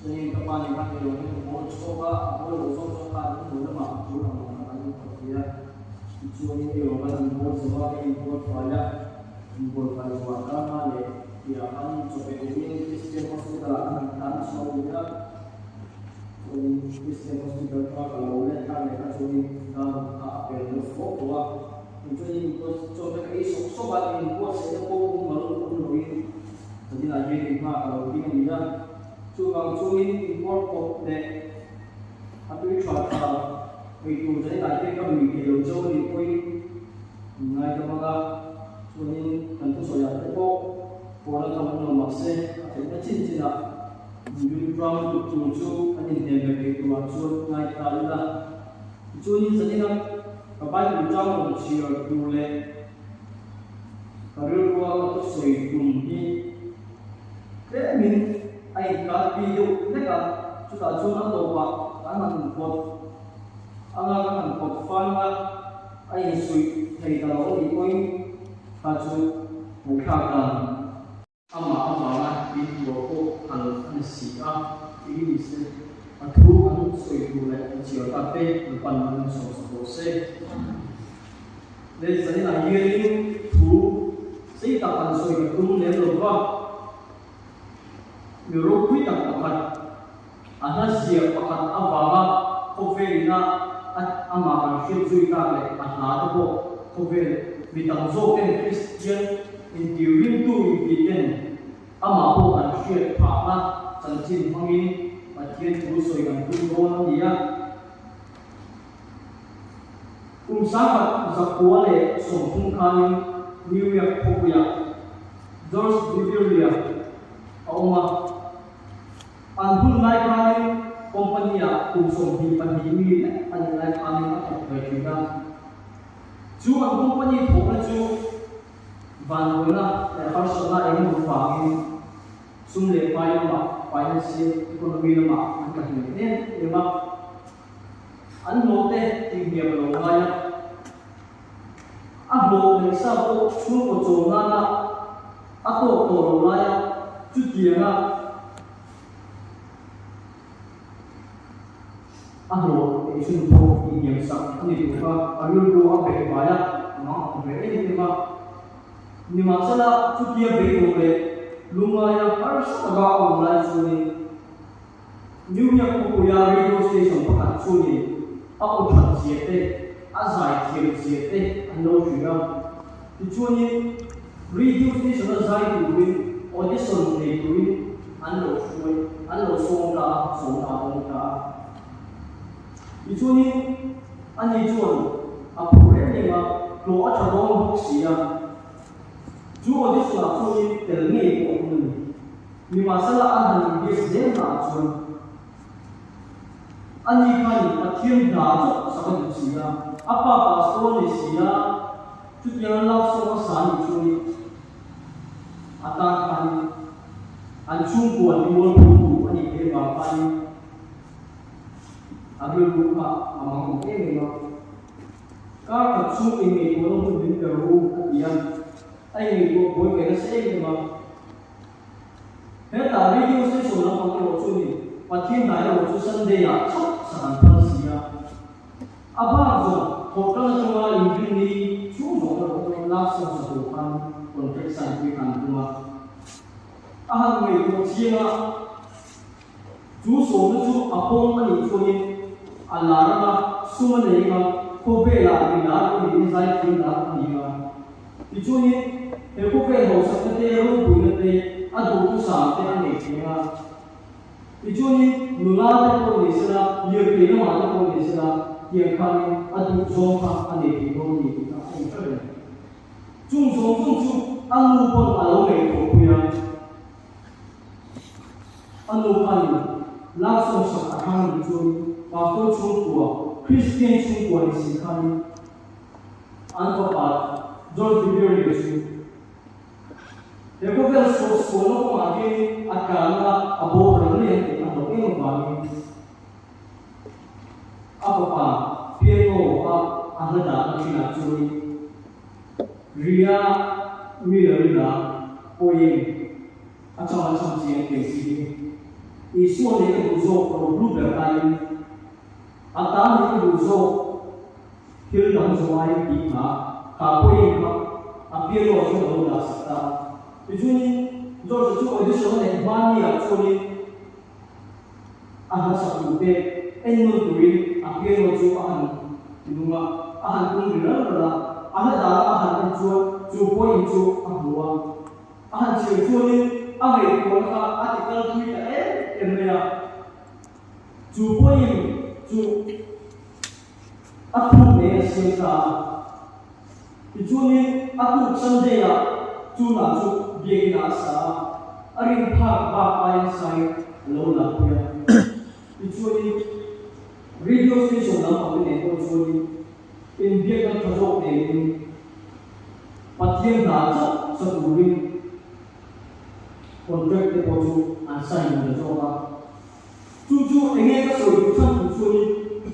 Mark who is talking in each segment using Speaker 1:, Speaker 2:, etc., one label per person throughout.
Speaker 1: Jadi kapan yang kami lakukan mau coba mau coba dulu mak dulu orang kami kerja itu ini orang mau coba import banyak import banyak warna le dia akan coba ini sistem hospital akan kami semuanya ini sistem hospital kalau boleh kami akan coba apa yang foto itu ini coba ini coba import saya pun malu ini jadi lagi kita kalau ini dia chuang chuin import của để tôi chọn vì tụ giấy đại cái mình thì đầu châu thì tôi ngay cho mọi người cho nên cần tôi sửa lại bộ là trong lòng mặc xe thì nó chín chín là như trong tụ chu anh nhìn thấy về tụ mặc chu ngay ta là chu như thế này các bạn tụ trong một chiều tụ lệ và rồi qua tôi sửa tụ đi thế mình ai cả video này cả chúng ta chọn nó đồ bạc anh làm một anh làm một fan là ai suy thầy đạo thì coi ta chọn một khác là ama là video của anh sĩ à ini sẽ thu anh suy thu lại chiều ta tê phần anh số xe nên sẽ là như thu sẽ tập anh suy cái cung lên rồi vào Euro kui tak pakat, ana siap pakat awaga kovelina at amakan shirjui kale at nadapo kovel bitang zoken Christian enduring to ibiten amapo an shir paka chanchin hangin patien busoi kan turon dia sahabat zakuale sompung kanin New York Korea George Biblia Oma Anhun lai kami company kusong di pandemi an lai kami atok berjuga. Ju an company thokna ju van wala personal ini berfaham sumle payama financial economy lama an kahini ne lama an note tinggi belongaya ahlo nesa ko chu ko chonana ato tolaya judianga ahlo isun po yang sak ni buka alul do abe baya ma abe ni ma sala judia be do be lumaya harsa ga online suni New York ko ya radio station pakat suni aku chat siete azai tiel siete ando juga dicuani radio station azai tu audition ne tuin anlo shui anlo songka songka ichuni ani chuan apure ne ma lo achadong sia ju audition chuni telnge ko ni masala an ni zen na chuan ani kai pathian da chu sakan sia apa pastor ni sia chu yang lao so sa ni chuni atakan an chung ko ni wol ko ani ke ba pai agil buka amang ko ke ma ka ka chung ni ko no din ka ru yan ai ni ko boy ke se ma he ta video se so na ko ko chu ni pathin dai ro chu sunday ya chok san pa sia aba zo ko ka na wa in ni chu zo ro la so so kan konteks sampai kantua ahang me ko chianga ju so na ju apong ani chuni alarma sumane ga ko be la ni la ko ni sai tin la ni ga ti chuni e ko be ho sa te ro bu ne te adu tu sa te ani chianga ti chuni nula te ko ni sala ye pe na ma ko ni sala ye kan adu zo ka ani ti ko ni ka ai chale chung chu an lu pon a lo me ko kuya an lu pan la so sa ka han chu pa to chu ko Christian chu ko ni si kan an ko pa George Biblia ni chu de ko vel so no ma ke akala abo ro ni an lo ke ma ni apa pa pieno a da na china chu ni Ria Miranda Oye Acham Acham Chien Kesi Isu ni kebuzo perlu berkain. Atau ni kebuzo kiri dan semua kita kapoi apir lo semua dah serta. Ijuni jauh jauh itu semua ni mani aku ni ahas satu be enno tuin apir lo semua Inuma ahan pun bila berla ahan dah ahan jauh itu ahua ahan jauh ni ahai kuasa artikel Twitter Kemia Jupoin Ju Aku ni sisa Ijuni aku sendiri Ju na ju biar nasa Arin pak bapak saya Lalu nak punya Ijuni radio station nama ni Ijuni India kan terjauh ni Patian raja seburi kontrak deposit asal yang berjaya. Jujur ini kesulitan ini.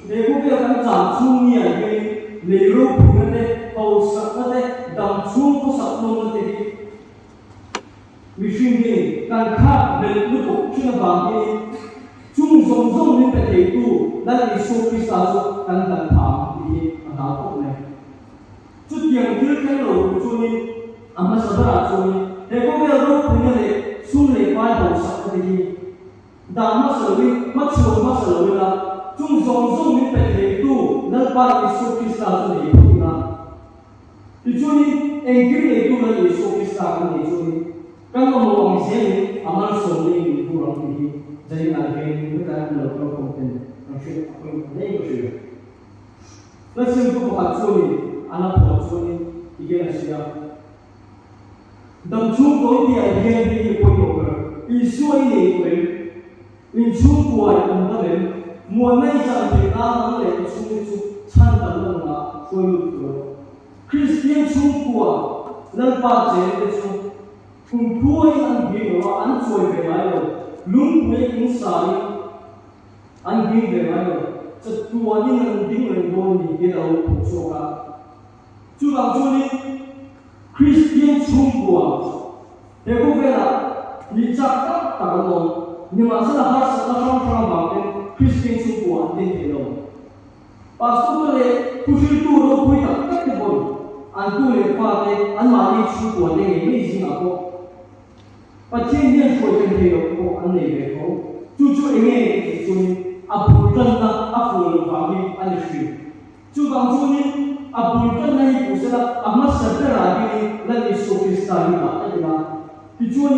Speaker 1: Lepas itu kan jantung ni ada leru punya deh, kau sakit deh, jantung tu sakit deh. Mesin ni kan kah lepas tu cina bangki, jung ni betul tu, dan isu kisah kan pam di apa ni. Jadi yang kita lalu ni, amat sabar ni. Lepas itu punya deh. Sungai pai bau sakit ini, dah masalah, masalah lah. Jung ni betul tu, lepas isu kisah tu ni pula. Isu ni engkau itu lah isu kisah ni isu ni. Kalau mau misalnya amal sungai ni kurang ini, jadi nak kita lepas konten, macam apa yang ni macam. Lepas itu buat sungai, anak buat sungai, ikan siapa. Dan jumpa dia yang ini pun isu ini pun, jumpa yang mana muanai jangan nama le isu canda nama pun Kristian jumpa lepas jadi isu kumpul yang begini anjoi berlalu lumpuh insai anjing berlalu setuanya yang dingin doni kita usaha juga jadi Kristian jumpa, aku kira dicakap tak lom, ni masalah harus orang bangun Kristian jumpa ni lom. Pas tu le, kusir tu lo pun tak kebun, antu le pada anmani jumpa ni sih aku. Pacien yang sudah jadi aku ane beko, cucu ini cuci abu tanah abu lembami ane sih, juga cuci abu tanah itu sudah amat sedar lagi lagi sofistikasi lah, adalah dijual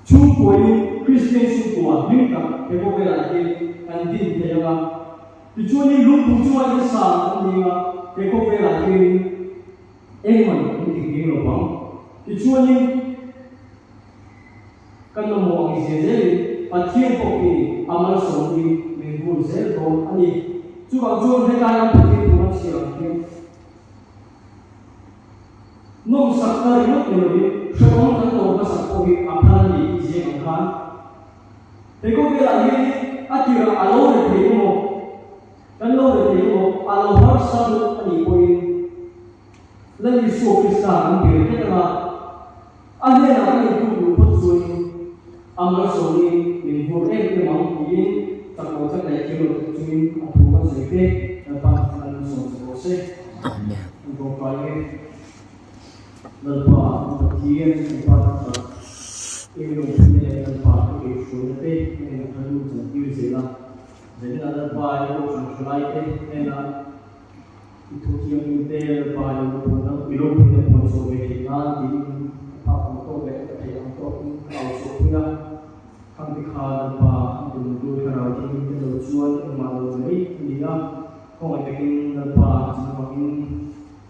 Speaker 1: jumpa ini Kristian jumpa minta ekonomi lagi andin dia dijual lumpuh jual insan dia ekonomi lagi eman ini gini bang dijual kalau mau isi pacien kopi amal sendiri minggu sel ini juga jual hekaya putih tuan siapa Nom sakta ini lebih semua kan tahu pasal kopi apa ni isi angkat. Teko kira ini akhirnya alau bertemu, alau harus satu ni poin. Lalu sofistikasi kita adalah ada yang itu betul amal soli minggu memang ini terkait dengan kilo tujuh atau sekitar dapat dalam sosialisasi. Untuk kali lepas bagian tempat ilmu ini tempat itu yang perlu jadi jadi ada banyak fungsionalitas yang itu yang kita banyak guna ilmu yang konsumsi nanti apa untuk yang untuk ausupnya kami kahar dulu kalau kita jual malu ini dia kalau kita lepas semakin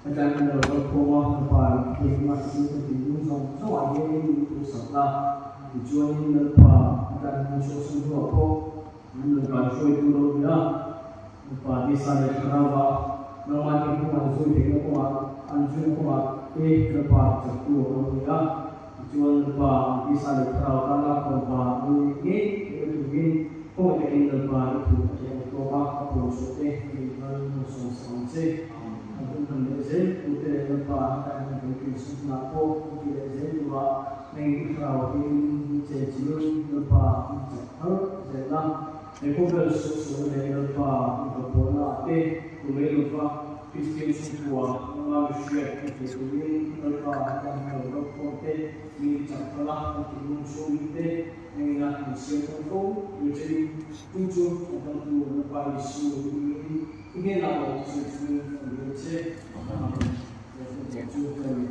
Speaker 1: akan mendapat koma kepada masih tertimbun soal ini itu setelah tujuan lepas akan muncul semua apa mendapat show itu dia lepas desa yang kerawa memang itu masuk dengan koma anjur koma lepas jatuh dia tujuan lepas desa yang kerawa karena koma ini itu koma yang lepas itu yang koma apa sudah dengan musuh sampai Menjadi kita lepas akan mungkin semua ko kita jadi dua mengikut rawat ini jadi lepas Ekobel susu lepa bola te lepa Christian semua mengalami syek itu lepa yang lepa te mi cakala untuk suite mengingat Mesir itu jadi tujuh atau lepa isu ini lah isu itu tujuh dari